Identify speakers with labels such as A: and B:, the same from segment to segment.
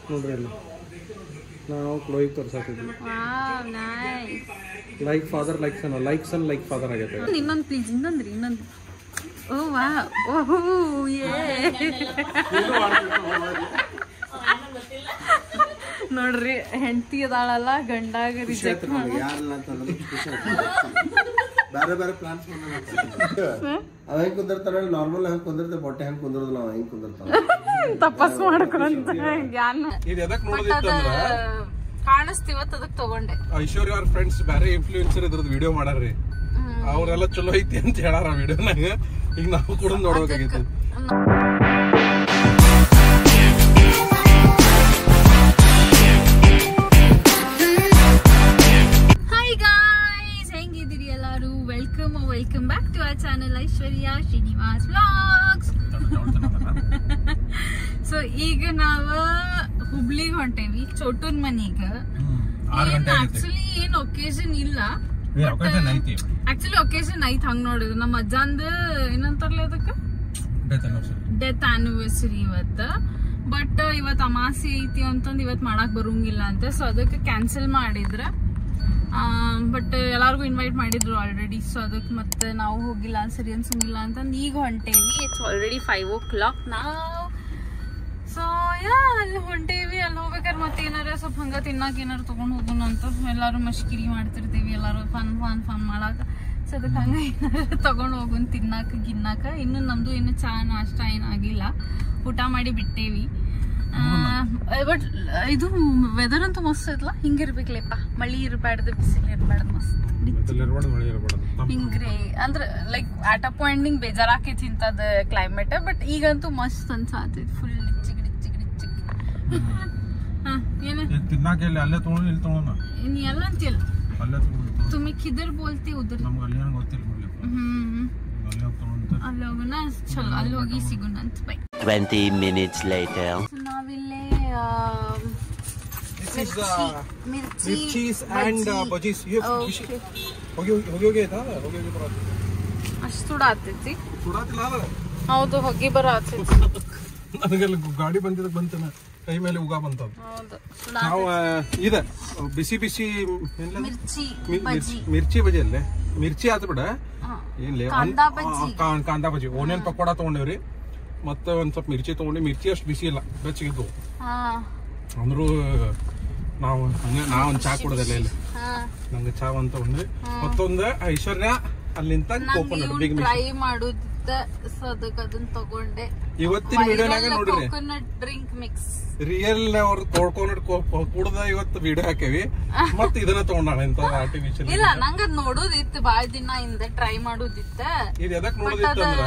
A: ನೋಡ್ರಿ ಅಲ್ಲಿ ನಾವು ಕ್ಲೋಯಿಗೆ ತೋರ್ಸಾತಿದ್ವಿ. Like father like son, like son like father ಆಗೈತೆ.
B: ಇನ್ನೊಂದು ಪ್ಲೀಸ್, ಇನ್ನೊಂದು. ಓ ವಾ, ಓಹೋ ಯೇ ನೋಡ್ರಿ, ಹೆಂಡತಿ ಅದಾಳಲ್ಲ, ಗಂಡಾಗ ರಿಜೆಕ್ಟ್ ಮಾಡಿ
C: ಬೇರೆ ಬೇರೆ ಪ್ಲಾನ್ಸ್ ಅವ ಹೆಂಗ್ ಕುಂದಿರ್ತಾರ, ನಾರ್ಮಲ್ ಹೆಂಗ್ ಕುಂದಿರ್ತ, ಬೊಟ್ಟೆ ಹೆಂಗ್ ಕುಂದಿರೋದಿಲ್ಲ, ಅವ ಹೆಂಗ್ ಕುಂದಿರ್ತಾನ
B: ತಪಸ್ ಮಾಡ್ಕೊಂತ ಕಾಣಿಸ್ತಿವತ್ ಅದಕ್ಕೆ ತಗೊಂಡೆ.
A: ಐಶ್ವರ್ಯ ಅವ್ರ ಫ್ರೆಂಡ್ಸ್ ಬೇರೆ ಇನ್ಫ್ಲೂಯೆನ್ಸರ್ ಇದ್ರದ್ದು ವಿಡಿಯೋ ಮಾಡಾರ್ರಿ, ಅವ್ರೆಲ್ಲ ಚಲೋ ಐತಿ ಅಂತ ಹೇಳಾರ ವಿಡಿಯೋನಾಗ. ಈಗ ನಾವು ಕೂಡ ನೋಡ್ಬೇಕಾಗೈತಿ.
B: ಹಾಯ್ ಗಾಯ್ಸ್, ಹೆಂಗಿದ್ದೀರಿ ಎಲ್ಲಾರು? Welcome back to our channel Aishwarya Srinivas vlogs. So ಈಗ ನಾವ ಹುಬ್ಳಿಗೆ ಹೊಂಟೇವಿ, ಚೋಟುನ್ ಮನಿಗ. ಆಕ್ಚುಲಿ ಏನ್ ಒಕೇಶನ್ ಇಲ್ಲ, ಆಕ್ಚುಲಿ ಒಕೇಶನ್ ಐತ್. ಹಂಗ ನೋಡಿದ್ರು ನಮ್ಮ ಅಜ್ಜಂದ ಏನಂತಾರಲ್ಲ ಅದಕ್ಕ ಡೆತ್ ಆನಿವರ್ಸರಿ ಇವತ್ತ. ಬಟ್ ಇವತ್ ಅಮಾಸಿ ಐತಿ ಅಂತಂದ್ ಇವತ್ ಮಾಡಕ್ ಬರಂಗಿಲ್ಲ ಅಂತ, ಸೊ ಅದಕ್ಕೆ ಕ್ಯಾನ್ಸಲ್ ಮಾಡಿದ್ರ. ಬಟ್ ಎಲ್ಲಾರ್ಗು ಇನ್ವೈಟ್ ಮಾಡಿದ್ರು ಆಲ್ರೆಡಿ, ಸೊ ಅದಕ್ಕೆ ಮತ್ತೆ ನಾವು ಹೋಗಿಲ್ಲ, ಸರಿ ಅನ್ಸಂಗಿಲ್ಲ ಅಂತಂದ್ ಈಗ ಹೊಂಟೇವಿ. ಇಟ್ಸ್ ಆಲ್ರೆಡಿ 5 o'clock ನಾವು. ಸೊ ಅಲ್ಲಿ ಹೊಂಟೇವಿ. ಅಲ್ಲಿ ಹೋಗ್ಬೇಕಾದ್ರೆ ಮತ್ತೆ ಏನಾರ ಸ್ವಲ್ಪ ಹಂಗ ತಿನ್ನಾಕ ಏನಾರು ತಗೊಂಡ್ ಹೋಗೋಣ ಅಂತ ಎಲ್ಲಾರು ಮಶ್ಕಿರಿ ಮಾಡ್ತಿರ್ತೀವಿ, ಎಲ್ಲಾರು ಫನ್ ಮಾಡಾಕ. ಸೊ ಅದಕ್ಕೆ ಹಂಗ ಏನಾರ ತಗೊಂಡ್ ಹೋಗೋಣ ತಿನ್ನಾಕ ಗಿನ್ನಾಕ. ಇನ್ನು ನಮ್ದು ಏನು ಚಾ ನಾಷ್ಟ ಏನಾಗಿಲ್ಲ, ಊಟ ಮಾಡಿ ಬಿಟ್ಟೇವಿ. ಬಟ್ ಇದು ವೆದರ್ ಅಂತೂ ಮಸ್ತ್ ಐತಲ್ಲ, ಹಿಂಗಿರ್ಬೇಕಲ್ಲಪ್ಪ, ಮಳಿ ಇರಬಾರ್ದು, ಬಿಸಿಲು ಇರಬಾರ್ದು, ಮಸ್ತ್ ಹಿಂಗ್ರಿ. ಅಂದ್ರ ಲೈಕ್ ಆಟ್ ಅ ಪಾಯಿಂಟ್ ನಿಂಗ್ ಬೇಜಾರಾಕೈತಿ ಇಂತದ ಕ್ಲೈಮೇಟ್. ಬಟ್ ಈಗಂತೂ ಮಸ್ತ್ ಅನ್ಸಾತೈತಿ, ಫುಲ್ ಡಿಚ್ಚಿಗ್ ನೀ ಎಲ್ಲ ಅಂತೀಯಲ್ಲ, ತುಮಿ ಕಿದರ್ ಬೋಲ್ತಿ ಉದರ್. ಅಲ್ಲಿ ಹೋಗೋಣ, ಚಲೋ ಅಲ್ಲಿ ಹೋಗಿ ಸಿಗೋಣ ಅಂತ. By
D: 20 minutes later.
B: ನಾವಿಲ್ಲೇ
A: ಮಿರ್ಚೀಸ್ ಅಂಡ್ ಬಜೀಸ್
B: ಅಷ್ಟು ಸುಡ ಆಗ್ತೈತಿ. ಹೌದು, ಹೊಗಿ ಬರ ಆಗ್ತೈತಿ.
A: ನನಗೆಲ್ಲ ಗಾಡಿ ಬಂತನ ಕೈ ಮೇಲೆ ಉಗಾ ಬಂತ. ನಾವು ಇದ ಬಿಸಿ ಮಿರ್ಚಿ ಬಜಿ ಅಲ್ಲೇ ಮಿರ್ಚಿ ಆತ ಬಿಡ. ಏನ್ಲೇ ಕಾಂದಾ ಬಜಿ, ಓನಿಯನ್ ಪಕೋಡ ತಗೊಂಡೇವ್ರಿ. ಮತ್ತೆ ಒಂದ್ ಸ್ವಲ್ಪ ಮಿರ್ಚಿ ತಗೊಂಡಿ. ಮಿರ್ಚಿ ಅಷ್ಟು ಬಿಸಿ ಇಲ್ಲ, ಬೆಚ್ಚಗಿದ್ದು. ಅಂದ್ರೂ ನಾವೊಂದ್ ಚಾ ಕುಡದಲ್ಲ ಇಲ್ಲಿ, ನಂಗೆ ಚಾ ಅಂತ ತಗೊಂಡ್ರಿ. ಮತ್ತೊಂದು ಐಶ್ವರ್ಯ ಅಲ್ಲಿಂದ ಕೋಕೋನಟ್ ಬಿಗ್
B: ಟ್ರೈ ಮಾಡುದ, ಸೊ ಅದಕ್ಕೆ ಅದನ್ನ ತಗೊಂಡೆ.
A: ಇವತ್ತಿನ ವಿಡಿಯೋನಾಗ ನೋಡ್ರಿ,
B: ಕೋಕೋನಟ್ ಡ್ರಿಂಕ್ ಮಿಕ್ಸ್
A: ರಿಯಲ್ ಅವ್ರು ಕೋಕೋನಟ್ ಕುಡ್ದ ಇವತ್ತು ವಿಡಿಯೋ ಹಾಕೇವಿ. ಮತ್ತ ಇದನ್ನ ತಗೊಂಡಾಳ ಇಂತ ಆರ್ಟಿಫಿಷಿಯಲ್.
B: ಇಲ್ಲ, ನಂಗ ನೋಡೋದಿತ್ತು, ಬಾಳ ದಿನ ಇಂದ ಟ್ರೈ ಮಾಡೋದಿತ್ತ.
A: ಇದು ಎದಕ್ ನೋಡೋದಿತ್ತು ಅಂದ್ರ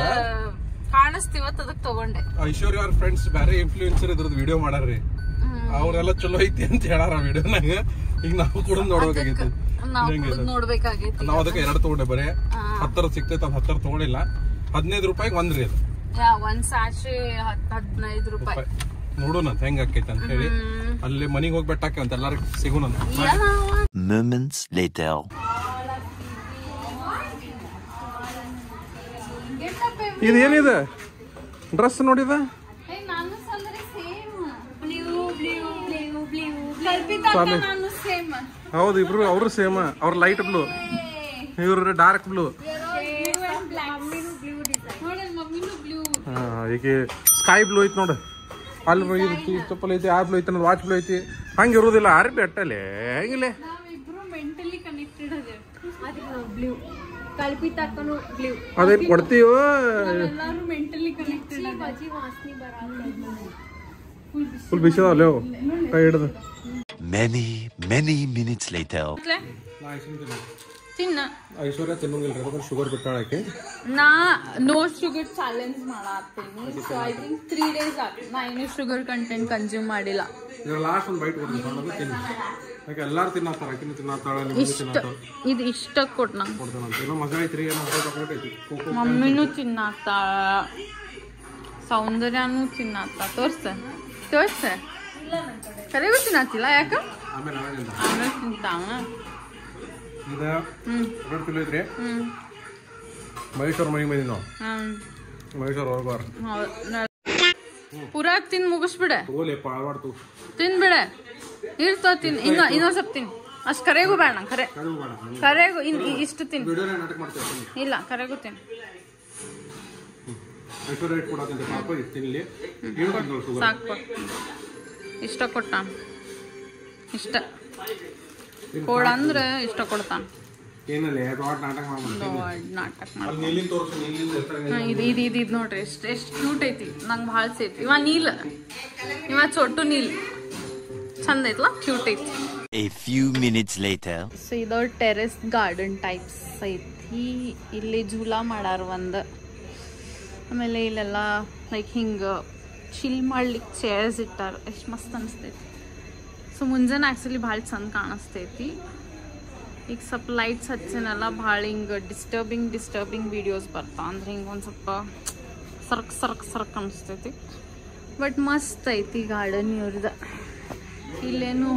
B: ಕಾಣಿಸ್ತಿವತ್ ಅದಕ್ಕೆ ತಗೊಂಡೆ. ಐಶ್ವರ್ಯ
A: ಅವ್ರ ಫ್ರೆಂಡ್ಸ್ ಬೇರೆ ಇನ್ಫ್ಲೂಯೆನ್ಸರ್ ಇದ್ರದ್ದು ವಿಡಿಯೋ ಮಾಡಾರ್ರಿ, ಅವ್ರೆಲ್ಲ ಚಲೋ ಐತಿ ಅಂತ ಹೇಳಾರ ವಿಡಿಯೋನಾಗ. ಈಗ ನಾವು ಕೂಡ ನೋಡ್ಬೇಕಾಗೈತಿ, ನಾವ್ ಅದಕ್ಕೆ 2 ತಗೊಂಡೆ. ಬರೇ 10 ಸಿಕ್ತೈತಿ, ಅದ್ 10 ತಗೊಂಡಿಲ್ಲ. 15 ರೂಪಾಯಿಗೆ ಒಂದ್ರಿ ಅದು.
B: ಒಂದ್ ಸಾಶೆ 15 ರೂಪಾಯಿ.
A: ನೋಡೋಣ ಹೆಂಗ್ ಆಕೈತಿ ಅಂತ ಹೇಳಿ ಅಲ್ಲಿ ಮನಿಗ್ ಹೋಗಿ ಬೆಟ್ಟ ಹಾಕಿ ಅಂತ ಎಲ್ಲಾರು ಸಿಗೋಣ.
D: Moments later.
A: ಇದೇನಿದೆ ಡ್ರೆಸ್ ನೋಡಿದ? ಹೌದು, ಇಬ್ರು ಅವರು ಸೇಮ್. ಅವ್ರ ಲೈಟ್ ಬ್ಲೂ, ಇವ್ರ ಡಾರ್ಕ್ ಬ್ಲೂ. ಈಗ ಸ್ಕೈ ಬ್ಲೂ ಐತಿ ನೋಡು. ಅಲ್ಲಿ ಚಪ್ಪಲ್ ಐತಿ, ಆ ಬ್ಲೂ ಐತಿ, ಅನ್ನೋದು ವಾಚ್ ಬ್ಲೂ ಐತಿ. ಹಂಗ ಇರೋದಿಲ್ಲ ಆರ್ ಬೆಟ್ಟಲೆ ಹೆಂಗಿಲ್ಲ. ಅದೇನ್ ಕೊಡ್ತೀವೋ. ಫುಲ್ ಬಿಸಿ ಅಲ್ಲೋ ಕೈ ಹಿಡ್ದು.
D: Many minutes later.
A: ಐಶ್ವರ್ಯ ತಿನ್ನೋಂಗಿಲ್ರಿ, ಶುಗರ್ ಬಿಟ್ಟಾಳಕ್ಕೆ.
B: ನಾ ನೋ ಶುಗರ್ ಚಾಲೆಂಜ್ ಮಾಡತ್ತೀನಿ. ಸೊ ಐ ಥಿಂಕ್ 3 days ಆಗಿ ನಾ ಏನು ಶುಗರ್ ಕಂಟೆಂಟ್ ಕನ್ಸ್ಯೂಮ್ ಮಾಡಿಲ್ಲ.
A: ಲಾಸ್ಟ್ ಒಂದು ಬೈಟ್ ಕೊಡ್ತೀನಿ, ಯಾಕೆ ಎಲ್ಲಾರು ತಿನ್ನತ್ತಾರ, ಆಕಿನ ತಿನ್ನತ್ತಾಳ,
B: ಇದು ಇಷ್ಟ ಕೊಟ್ನ
A: ಕೊಡ್ತಾನಂತ. ಮಜಾ ಐತ್ರಿ,
B: ಮಮ್ಮಿನೂ ತಿನ್ನತ್ತಾಳ, ಸೌಂದರ್ಯನೂ ತಿನ್ನತ್ತ. ತೋರ್ಸ ಕರೆಗೂ ತಿನ್ನತ್ತಿಲ್ಲ, ಯಾಕ ಆಮೇಲೆ ತಿಂತಾವ.
A: ಇದು 2 ಕಿಲೋ ಐತ್ರಿ. ಮಹೇಶ್ವರ ಮನೆಗೆ ಬಂದಿವಿ ನಾವು. ಮಹೇಶ್ವರ ಹೊರಬಾರ
B: ಪೂರಾ ಇದ್ರಾಗ ತಿನ್ ಮುಗಿಸ್ಬಿಡೆ
A: ತಗೋಲೆ ಪಾಳ್ವಾಡ್ತು
B: ತಿನ್ಬಿಡೆ ಇರ್ತ ತಿನ್ ಇನ್ನೊಂದ್ ಸ್ವಲ್ಪ ತಿನ್ ಅಷ್ಟ್ ಕರೆಗೂ ಬೇಡ ನಂಗೆ ಕರೆಗೂ ಇಷ್ಟು ತಿನ್
A: ನಾಟಕ ಮಾಡ್ತೇವೆ
B: ಇಲ್ಲ ಕರೆಗೂ ತಿನ್ ಸಾಕು ಇಷ್ಟ ಕೊಟ್ಟ ಇಷ್ಟ ಕೊಡ ಅಂದ್ರೆ ಇಷ್ಟ ಕೊಡ್ತಾನ ನಾಟಕ ಇದು ನೋಡ್ರಿ ಎಷ್ಟು ಕ್ಯೂಟ್ ಐತಿ ನಂಗೆ ಭಾಳ ಸೇತಿ ಇವ ಚೊಟ್ಟು ನೀಲ್ ಚಂದ ಐತ್ಲಾ ಕ್ಯೂಟ್ ಐತಿ
D: A few minutes later.
B: So ಇದು ಟೆರೆಸ್ ಗಾರ್ಡನ್ ಟೈಪ್ಸ್ ಐತಿ ಇಲ್ಲಿ ಜೂಲಾ ಮಾಡಾರ ಒಂದು ಆಮೇಲೆ ಇಲ್ಲೆಲ್ಲ ಲೈಕ್ ಹಿಂಗೆ ಚಿಲ್ ಮಾಡ್ಲಿಕ್ಕೆ ಚೇರ್ಸ್ ಇಟ್ಟಾರ ಎಷ್ಟು ಮಸ್ತ್ ಅನಿಸ್ತೈತಿ ಸೊ ಮುಂಜಾನೆ ಆ್ಯಕ್ಚುಲಿ ಭಾಳ ಚಂದ ಕಾಣಿಸ್ತೈತಿ ಈಗ ಸ್ವಲ್ಪ ಲೈಟ್ಸ್ ಹಚ್ಚಿನೆಲ್ಲ ಭಾಳ ಹಿಂಗೆ ಡಿಸ್ಟರ್ಬಿಂಗ್ ವಿಡಿಯೋಸ್ ಬರ್ತಾವ ಅಂದ್ರೆ ಹಿಂಗೆ ಒಂದು ಸ್ವಲ್ಪ ಸರ್ಕ್ ಅನಿಸ್ತೈತಿ ಬಟ್ ಮಸ್ತ್ ಐತಿ ಗಾರ್ಡನ್ ಇವ್ರದ್ದು ಇಲ್ಲೇನು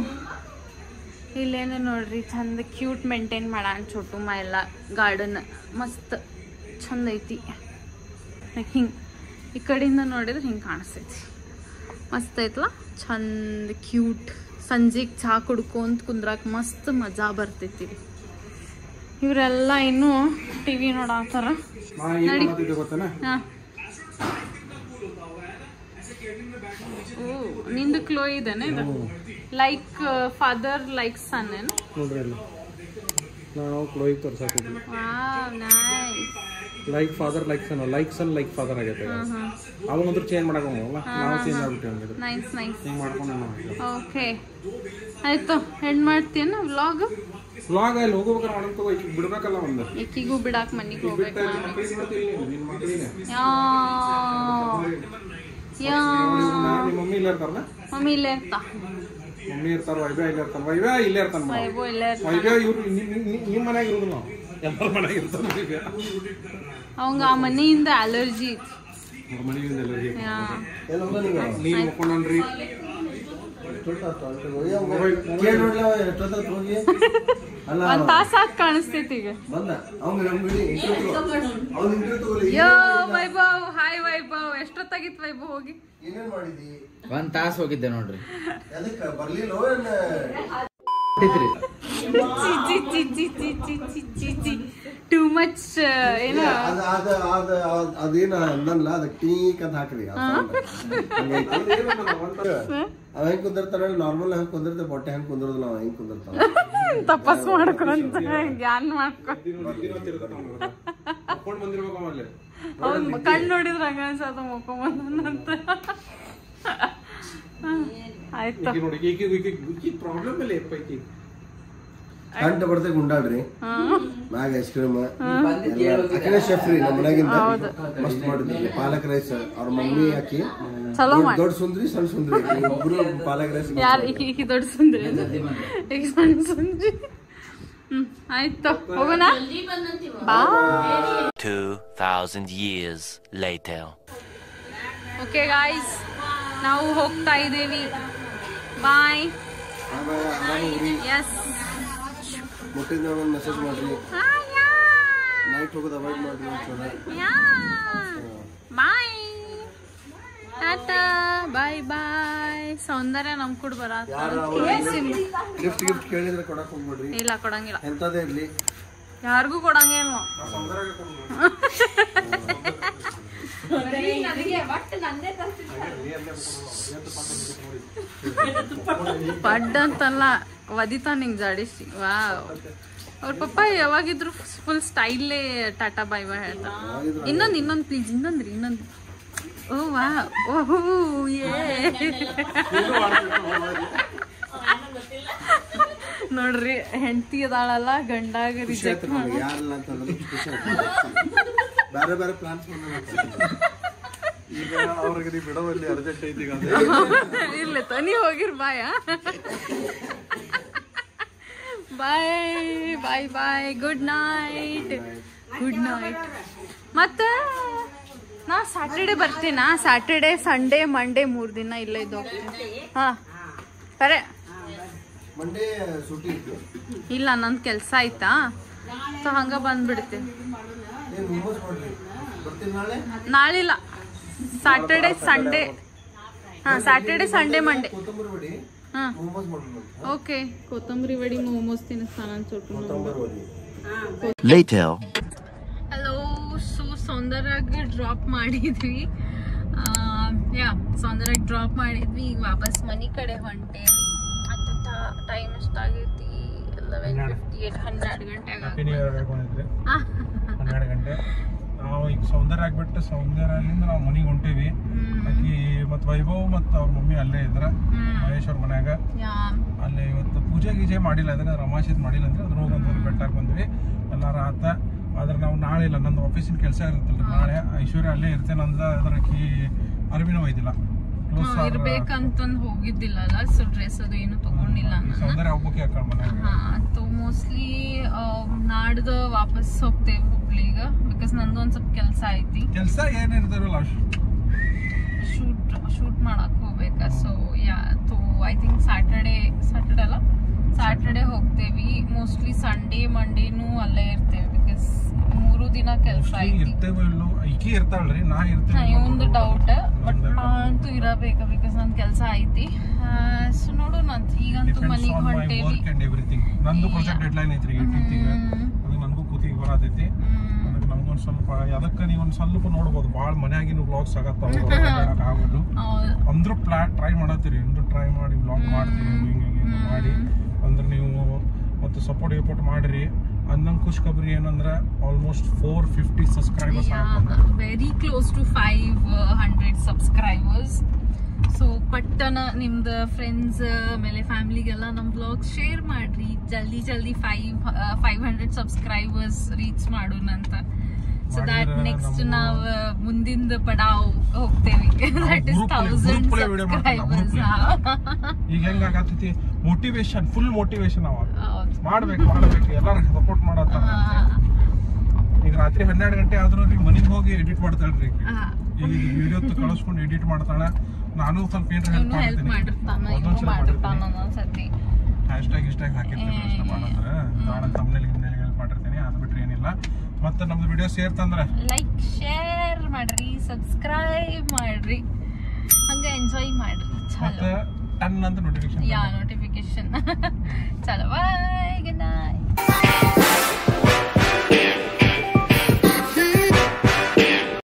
B: ನೋಡ್ರಿ ಚಂದ ಕ್ಯೂಟ್ ಮೇಂಟೈನ್ ಮಾಡಾಣ ಚೋಟುಮ್ಮ ಎಲ್ಲ ಗಾರ್ಡನ್ ಮಸ್ತ್ ಚಂದ ಐತಿ ಲೈಕ್ ಹಿಂಗೆ ಈ ಕಡೆಯಿಂದ ನೋಡಿದ್ರೆ ಹಿಂಗೆ ಕಾಣಿಸ್ತೈತಿ ಮಸ್ತ್ ಐತ್ಲ ಚಂದ ಕ್ಯೂಟ್ ಸಂಜೆಗೆ ಚಹಾ ಕುಡ್ಕೊಂತ ಕುಂದ್ರಾಕ ಮಸ್ತ್ ಮಜಾ ಬರ್ತೈತಿ ಇವರೆಲ್ಲ ಇನ್ನೂ ಟಿವಿ ನೋಡಾತಾರ ನಿಂದು ಕ್ಲೋ ಇದೇನೆ ಇದು ಲೈಕ್ ಫಾದರ್ ಲೈಕ್ ಸನ್ ಏನು
A: ನಾವು ಕ್ಲೋಯಿಗೆ ತೋರ್ಸಾಕಿದ್ವಿ like father like son like father ಆಗೈತೆ ಅವಂದ್ರೆ ಚೇಂಜ್ ಮಾಡಕಲ್ಲ ನಾವು ಚೇಂಜ್ ಆಗ್ಬಿಟ್ಟು
B: ನೈಸ್
A: ಹಿಂಗೆ ಮಾಡ್ಕೊಂಡು
B: ಓಕೆ ಆಯ್ತು ಹೆಣ್ಣು ಮಾಡ್ತೀಯನ ವ್ಲಾಗ್
A: ಅಲ್ಲಿ ಹೋಗ್ಬೇಕಾರೆ ಮಾಡಂತ ಬಿಡ್ಬೇಕಲ್ಲ ಒಂದು
B: ಎಕ್ಕಿಗೂ ಬಿಡಾಕ ಮನಿಗೆ ಹೋಗ್ಬೇಕು
A: ಮಮ್ಮಿ ಇಲ್ಲೇ ಇರ್ತಾರಲ್ಲ
B: ಮಮ್ಮಿ ಇಲ್ಲೇ ಇರ್ತಾ
A: ಮಮ್ಮಿ ಇರ್ತಾರ ವೈಭವ ಇಲ್ಲೇ ಇರ್ತಾನ ವೈಭವ ಇಲ್ಲೇ ಇರ್ತಾನ ವೈಭವ ಇವ್ರು ನಿಮ್ಮ ಮನ್ಯಾಗ ಇರುದಿಲ್ಲ ನಾವು ಎಲ್ಲರ ಮನ್ಯಾಗ ಇರ್ತಾರ
B: ಅವಂಗ ಆ ಮನೆಯಿಂದ ಅಲರ್ಜಿ
A: ಮನೆಯಿಂದ ಅಲರ್ಜಿ ನೀರು ಮುಕ್ಕೊಂಡ್ರಿ
B: ಒಂದ್ ತಾಸ ಕಾಣಿಸ್ತೈತಿ ಈಗ ಯೋ ವೈಭವ್ ಹಾಯ್ ವೈಭವ್ ಎಷ್ಟೊತ್ತಾಗಿತ್ತು ವೈಭವ್ ಹೋಗಿ
E: ಒಂದ್ ತಾಸ ಹೋಗಿದ್ದೆ ನೋಡ್ರಿ
B: ಟೂ ಮಚ್ ಏನ
C: ಅದೇನ ಅಂದಲ್ಲ ಅದ ಟೀಕ್ ಅಂತ ಹಾಕ್ರಿ ಅವ ಹೆಂಗ್ ಕುಂದಿರ್ತಾರ ನಾರ್ಮಲ್ ಹೆಂಗ್ ಕುಂದಿರ್ತ ಬೊಟ್ಟೆ ಹೆಂಗ್ ಕುಂದಿರೋದಿಲ್ಲ ಅವ ಹೆಂಗ್ ಕುಂದಿರ್ತಾವ
B: ತಪಸ್ ಮಾಡ್ಕೊಂತ ಜ್ಞಾನ ಅವ್ನ್ ಕಣ್ ನೋಡಿದ್ರ ಹಂಗ ಅನ್ಸತ್ತ ಮುಕ್ಕೊಂಬಂದಂತ ಆಯ್ತು
C: ಕಂಟ ಬರ್ತೇ ಗುಂಡಾಡ್ರಿ ಮ್ಯಾಗ ಐಸ್ ಕ್ರೀಮ್ ಶೆಫ್ ರೀ ನಮ್ಮ ಮನ್ಯಾಗಿಂದ ಮಸ್ತ್ ಮಾಡಿದ್ರಿ ಪಾಲಕ್ ರೈಸ್ ಅವ್ರ ಮಮ್ಮಿ ಹಾಕಿ ದೊಡ್ಡ ಸುಂದ್ರಿ ಸಣ್ಣ ಸುಂದ್ರಿ ಇಬ್ರು ಪಾಲಕ್ ರೈಸ್
B: ಈಗ ದೊಡ್ಡ ಸುಂದ್ರಿ ಈಗ ಸಣ್ಣ ಸುಂದ್ರಿ ಆಯ್ತು ಹೋಗೋಣ
D: 2000 years later.
B: ಓಕೆ ಗಾಯ್ಸ್ ನಾವು ಹೋಗ್ತಾ ಇದ್ದೀವಿ ಬಾಯ್ ಎಸ್
C: ಮುಟ್ಟಿದ ಮೆಸೇಜ್ ಮಾಡ್ರಿ ನೈಟ್ ಹೋಗೋದು ಅವಾಯ್ಡ್ ಮಾಡ್ರಿ
B: ಬಾಯ್ ಟಾಟಾ ಬಾಯ್ ಬಾಯ್ ಸೌಂದರ್ಯ ನಮ್ ಕೂಡ
C: ಗಿಫ್ಟ್ ಕೇಳಿದ್ರೆ ಕೊಡಕ್ ಹೋಗ್ಬಿಡ್ರಿ
B: ಇಲ್ಲ ಕೊಡಂಗಿಲ್ಲ
C: ಎಂತದೇ ಇರ್ಲಿ
B: ಯಾರಿಗೂ ಕೊಡಂಗಿಲ್ಲ ಪಡ್ ಅಂತಲ್ಲ ವದಿತಾ ನಿಂಗ್ ಜಾಡಿಸಿ ವಾವ್ ಅವ್ರ ಪಪ್ಪ ಯಾವಾಗಿದ್ರು ಫುಲ್ ಸ್ಟೈಲೇ ಟಾಟಾ ಬಾಯ್ ಬಾಯ್ ಹೇಳ್ತಾರೆ ಇನ್ನೊಂದು ಪ್ಲೀಸ್ ಇನ್ನೊಂದು ಓ ವಾ ಓಹೋ ನೋಡ್ರಿ ಹೆಂಡತಿ ಅದಾಳಲ್ಲ ಗಂಡಾಗ ರಿಜೆಕ್ಟ್
C: ಬೇರೆ ಬೇರೆ ಪ್ಲಾನ್ಸ್
A: ಈಗ ಅವ್ರಿಗೆ ಬಿಡೋಲ್ಲಿ ಅರ್ಜೆಂಟ್ ಐತಿ
B: ಇಲ್ಲ ತನಿ ಹೋಗಿರ್ ಬಾಯ ಬಾಯ್ ಬಾಯ್ ಬಾಯ್ ಗುಡ್ ನೈಟ್ ಮತ್ತೆ ನಾ ಸ್ಯಾಟರ್ಡೆ ಬರ್ತೀನಾ ಸ್ಯಾಟರ್ಡೆ ಸಂಡೇ ಮಂಡೇ 3 ದಿನ ಇಲ್ಲೇ ಇದ್ದು ಹೋಗ್ತೀನಿ ಹಾ ಸರಿ
C: ಮಂಡೇ ಸೂಟಿ
B: ಇಲ್ಲ ನಂದು ಕೆಲಸ ಆಯ್ತಾ ಸೊ ಹಂಗ ಬಂದ್ಬಿಡ್ತೀನಿ ನಾಳಿಲ್ಲ ಸ್ಯಾಟರ್ಡೆ ಸಂಡೇ ಹಾ ಸ್ಯಾಟರ್ಡೆ ಸಂಡೇ ಮಂಡೇ
C: ಕೊತ್ತಂಬರಿ ವಡಿ
B: ಹಾ
C: ಮೋಮೋಸ್ ಮಾಡ್ಬೋದು
B: ಓಕೆ ಕೊತ್ತಂಬರಿ ವಡಿ ಮೋಮೋಸ್ ತಿನ್ನಿಸ್ತಾನ ಅನ್ಸೋಟು
C: ಕೊತ್ತಂಬರಿ ವಡಿ
D: Later.
B: ಹಲೋ ಸೊ ಸೌಂದರ್ಯಾಗ ಡ್ರಾಪ್ ಮಾಡಿದ್ವಿ ಸೌಂದರ್ಯಾಗ ಡ್ರಾಪ್ ಮಾಡಿದ್ವಿ ಈಗ ವಾಪಸ್ ಮನೆ ಕಡೆ ಹೊಂಟೇವಿ ಟೈಮ್ ಎಷ್ಟಾಗೈತಿ 11:58
A: 12 ಗಂಟೆ ನಾವು ಈಗ ಸೌಂದರ್ಯ ಆಗ್ಬಿಟ್ಟು ಸೌಂದರ್ಯದಿಂದ ನಾವು ಮನೆಗೆ ಹೊಂಟೇವಿ ಆಕಿ ಮತ್ ವೈಭವ್ ಮತ್ ಅವ್ರ ಮಮ್ಮಿ ಅಲ್ಲೇ ಇದ್ರ ಮಹೇಶ್ ಅವ್ರ ಮನ್ಯಾಗ ಅಲ್ಲೇ ಇವತ್ತು ಪೂಜೆ ಗೀಜೆ ಮಾಡಿಲ್ಲ ಅದನ್ನ ರಮಾಶಿದ್ ಮಾಡಿಲ್ಲ ಅಂದ್ರೆ ಅದ್ರ ಹೋಗಂತ ಬೆಟ್ಟಾಕ್ ಬಂದ್ವಿ ಎಲ್ಲಾರ ಆತ ಆದ್ರೆ ನಾವು ನಾಳೆ ಇಲ್ಲ ನಂದು ಆಫೀಸಿನ ಕೆಲಸ ಇರುತ್ತಲ್ರಿ ನಾಳೆ ಐಶ್ವರ್ಯ ಅಲ್ಲೇ ಇರ್ತೇನೆ ಅಂದ ಅದ್ರ ಆಕಿ ಅರ್ಬಿನೂ ಒಯ್ದಿಲ್ಲ
B: ಇರ್ಬೇಕಂತಂದ್ ಹೋಗಿದ್ದಿಲ್ಲಲ್ಲ ಸೊ ಡ್ರೆಸ್ ಅದು ಏನು ತಗೊಂಡಿಲ್ಲ
A: ಸೌಂದರ್ಯ ಹೋಗ್ಬೇಕು ಯಾಕಂಡ್ ಮನ್ಯಾಗ
B: ಮೋಸ್ಟ್ಲಿ ನಾಡ್ದು ವಾಪಸ್ ಹೋಗ್ತೇವೆ ಹುಬ್ಳಿಗ ಬಿಕಾಸ್ ನಂದು ಒಂದ್ ಸ್ವಲ್ಪ ಕೆಲಸ ಐತಿ
A: ಕೆಲಸ ಏನಿರ್ತಾರಲ್ಲ
B: ಶೂಟ್ ಮಾಡಕ್ ಹೋಗ್ಬೇಕಾ ಸೊ ಐ ಥಿಂಕ್ ಸ್ಯಾಟರ್ಡೆ ಹೋಗ್ತೇವಿ ಮೋಸ್ಟ್ಲಿ ಸಂಡೇ ಮಂಡೇನು ಅಲ್ಲೇ ಇರ್ತೇವೆ ಬಿಕಾಸ್ 3 ದಿನ ಕೆಲಸ ಐತಿ
A: ಈಕಿ ಇರ್ತಾಳ್ರಿ ನಾ ಇರ್ತೇನೆ
B: ಒಂದು ಡೌಟ್ ಬಟ್ ನಾನಂತೂ ಇರಬೇಕು ಬಿಕಾಸ್ ನನ್ ಕೆಲಸ ಐತಿ ಸೊ ನೋಡೋಣ ಈಗಂತೂ ಮನೆಗೆ ಹೊಂಟೇವಿ
A: ನಂದು ಪ್ರಾಜೆಕ್ಟ್ ಡೆಡ್ಲೈನ್ ಐತ್ರಿ 18th ಅದು ನನಗೂ ಕೂತಿಗೆ ಬರತೈತಿ ಅದಕ್ಕೆ ನಮ್ಗೊಂದು ಸ್ವಲ್ಪ ಅದಕ್ಕೆ ನೀವು ಒಂದು ಸ್ವಲ್ಪ ನೋಡ್ಬೋದು ಭಾಳ ಮನ್ಯಾಗಿನ ವ್ಲಾಗ್ಸ್ ಆಗೋದು ಅಂದ್ರೂ ಟ್ರೈ ಮಾಡತ್ತೀರಿ ಅಂದ್ರೂ ಟ್ರೈ ಮಾಡಿ ವ್ಲಾಗ್ ಮಾಡ್ತೀವಿ ಹಿಂಗೆ ಮಾಡಿ ಅಂದ್ರೆ ನೀವು ಮತ್ತು ಸಪೋರ್ಟ್ ಮಾಡಿರಿ ಅನ್ನಂಗೆ ಖುಷ್ ಖಬರಿ ಏನಂದ್ರೆ almost 450 subscribers
B: very close to 500 subscribers so ಪಟ್ಟನ ನಿಮ್ದು ಫ್ರೆಂಡ್ಸ್ ಆಮೇಲೆ ಫ್ಯಾಮಿಲಿಗೆಲ್ಲ ನಮ್ಮ ವ್ಲಾಗ್ ಶೇರ್ ಮಾಡ್ರಿ ಜಲ್ದಿ 500 ಸಬ್ಸ್ಕ್ರೈಬರ್ಸ್ ರೀಚ್ ಮಾಡೋಣಂತ ಸೊ ದಟ್ ನೆಕ್ಸ್ಟ್ ನಾವು ಮುಂದಿನ ಪಡಾವ್ ಹೋಗ್ತೇವಿ ದಟ್ ಇಸ್ 1000 ಸಬ್ಸ್ಕ್ರೈಬರ್ಸ್
A: ಈಗ ಹೆಂಗಾಗತ್ತೈತಿ ಮೋಟಿವೇಶನ್ ಫುಲ್ ಮೋಟಿವೇಶನ್ ಮಾಡ್ಬೇಕು ಎಲ್ಲಾರು ಸಪೋರ್ಟ್ ಮಾಡತ್ತ ಈಗ ರಾತ್ರಿ 12 ಗಂಟೆ ಆದ್ರೂ ಈಗ ಮನೆಗೆ ಹೋಗಿ ಎಡಿಟ್ ಮಾಡ್ತಾಳ್ರಿ ಈಗ ವಿಡಿಯೋ ಕಳಿಸ್ಕೊಂಡು ಎಡಿಟ್ ಮಾಡ್ತಾಳ ನಾನು ಸ್ವಲ್ಪ ಏನಾರ ಹೆಲ್ಪ್ ಮಾಡ್ತೀನಿ ಹ್ಯಾಶ್ಟ್ಯಾಗ್ ಹಾಕಿರ್ತೀನಿ ಇಷ್ಟ ಮಾಡಂದ್ರೆ ನಾನು ತಮ್ಮನೇಲಿ ಹೆಲ್ಪ್ ಮಾಡಿರ್ತೀನಿ ಅದು ಬಿಟ್ರೆ ಏನಿಲ್ಲ ಮತ್ತೆ ನಮ್ದು ವಿಡಿಯೋ ಸೇರ್ತಂದ್ರೆ
B: ಲೈಕ್ ಶೇರ್ ಮಾಡ್ರಿ ಸಬ್ಸ್ಕ್ರೈಬ್ ಮಾಡ್ರಿ ಹಂಗ ಎಂಜಾಯ್ ಮಾಡ್ರಿ
A: ಮತ್ತೆ ಟನ್ ಅಂತ ನೋಟಿಫಿಕೇಶನ್
B: ನೋಟಿಫಿಕೇಶನ್ ಚಲೋ ಬಾಯ್ ಗುಡ್ ನೈಟ್